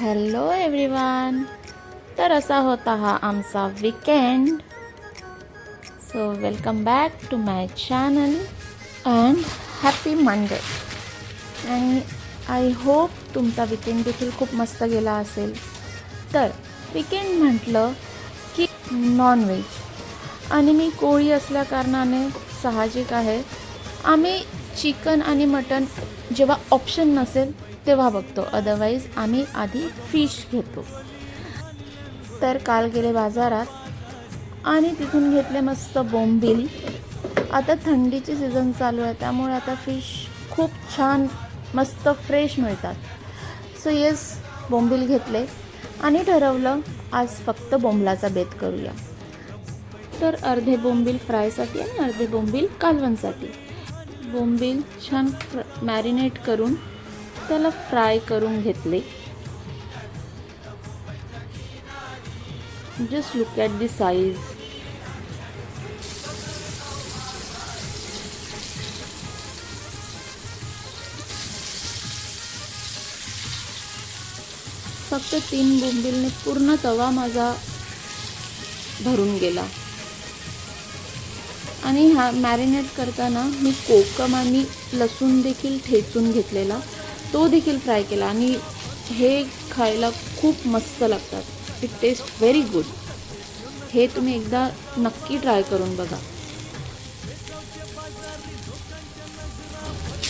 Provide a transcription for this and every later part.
Hello everyone. तर असा होता हा आमचा weekend. So welcome back to my channel and happy Monday. आणि आय होप तुमचा वीकेंड देखील खूप मस्त गेला असेल. तर वीकेंड म्हटलं की नॉनव्हेज आणि मी कोळी असल्याकारणाने साहजिक आहे आम्ही चिकन आणि मटन जेव्हा ऑप्शन नसेल तेव्हा बघतो, अदरवाईज आम्ही आधी फिश घेतो. तर काल गेले बाजारात आणि तिथून घेतले मस्त बोंबील. आता थंडीची सीझन चालू आहे त्यामुळे आता फिश खूप छान मस्त फ्रेश मिळतात. सो येस, बोंबील घेतले आणि ठरवलं आज फक्त बोंबलाचा बेत करूया. तर अर्धे बोंबील फ्रायसाठी आणि अर्धे बोंबील कालवणसाठी. बोंबील छान मॅरिनेट करून त्याला फ्राय करून घेतले. Just look at the size. फक्त 3 बोंबीलने पूर्ण तवा माझा भरून गेला. आणि हा मॅरिनेट करताना मी कोकम आणि लसूण देखील ठेचून घेतलेला, तो देखील फ्राय केला. आणि हे खायला खूप मस्त लागतात. It taste very good. हे तुम्ही एकदा नक्की ट्राय करून बघा.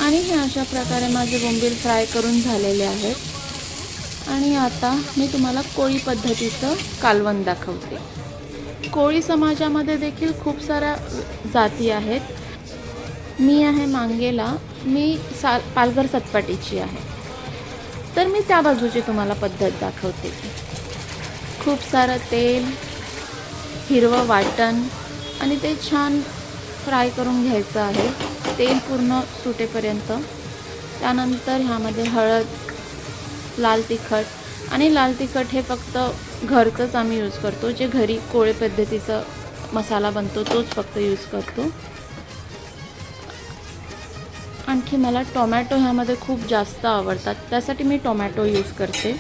आणि हे अशा प्रकारे माझे बोंबील फ्राय करून झालेले आहेत. आणि आता मी तुम्हाला कोळी पद्धतीचं कालवण दाखवते. कोळी समाजामध्ये देखील खूप साऱ्या जाती आहेत. मी आहे मांगेला, मी पालघर सतपाटीची आहे. तर मी त्या बाजूची तुम्हाला पद्धत दाखवते. खूप सारं तेल, हिरवं वाटण आणि ते छान फ्राय करून घ्यायचं आहे, तेल पूर्ण सुटेपर्यंत. त्यानंतर ह्यामध्ये हळद, लाल तिखट आणि लाल तिखट हे फक्त घरचंच आम्ही यूज करतो. जे घरी कोळी पद्धतीचा मसाला बनतो तोच फक्त यूज करतो. आणखी मला टोमॅटो ह्यामध्ये खूप जास्त आवडतात, त्यासाठी मी टोमॅटो यूज करते.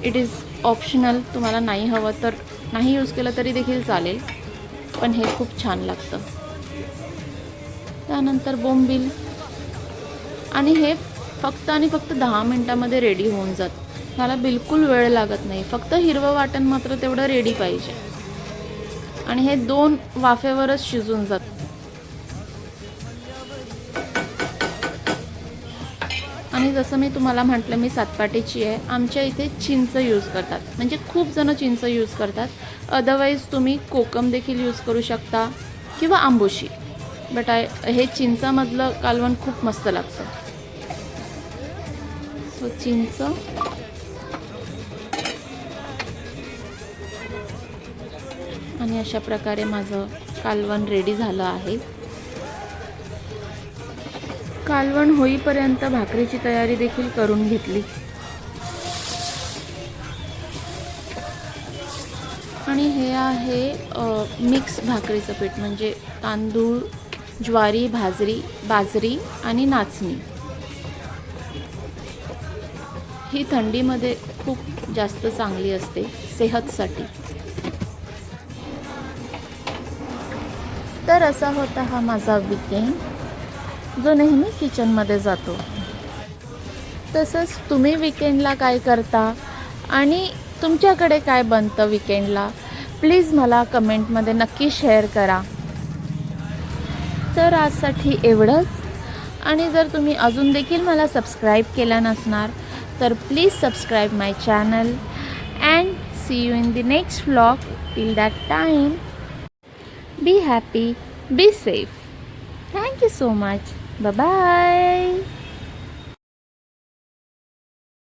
इट इज ऑप्शनल, तुम्हाला नाही हवं तर नाही यूज केलं तरी देखील चालेल, पण हे खूप छान लागतं. त्यानंतर बोंबील, आणि हे फक्त 10 मिनटामध्ये रेडी होऊन जातं. ह्याला बिलकुल वेळ लागत नाही. फक्त हिरवं वाटण मात्र तेवढं रेडी पाहिजे आणि हे 2 वाफेवरच शिजून जातं. आणि जसं मी तुम्हाला म्हटलं, मी सातपाटीची आहे. आमच्या इथे चिंच यूज करतात, म्हणजे खूप जण चिंच यूज करतात. अदरवाईज तुम्ही कोकम देखील यूज करू शकता किंवा आंबोशी. बट हे चिंचामधलं कालवण खूप मस्त लागतं. सो चिंच आणि अशा प्रकारे माझं कालवण रेडी झालं आहे. कालवण होईपर्यंत भाकरीची तयारी देखील करून घेतली. आणि हे आहे मिक्स भाकरीचं पीठ, म्हणजे तांदूळ, ज्वारी, बाजरी आणि नाचणी. ही थंडीमध्ये खूप जास्त चांगली असते सेहतसाठी. तर असा होता हा माझा वीकेंड, जो नेहमी किचनमध्ये जातो. तसंच तुम्ही वीकेंडला काय करता आणि तुमच्याकडे काय बनतं वीकेंडला, प्लीज मला कमेंटमध्ये नक्की शेअर करा. तर आजसाठी एवढंच. आणि जर तुम्ही अजून देखील मला सबस्क्राईब केलं नसणार तर please subscribe my channel and see you in the next vlog. Till that time, be happy, be safe. Thank you so much. Bye bye.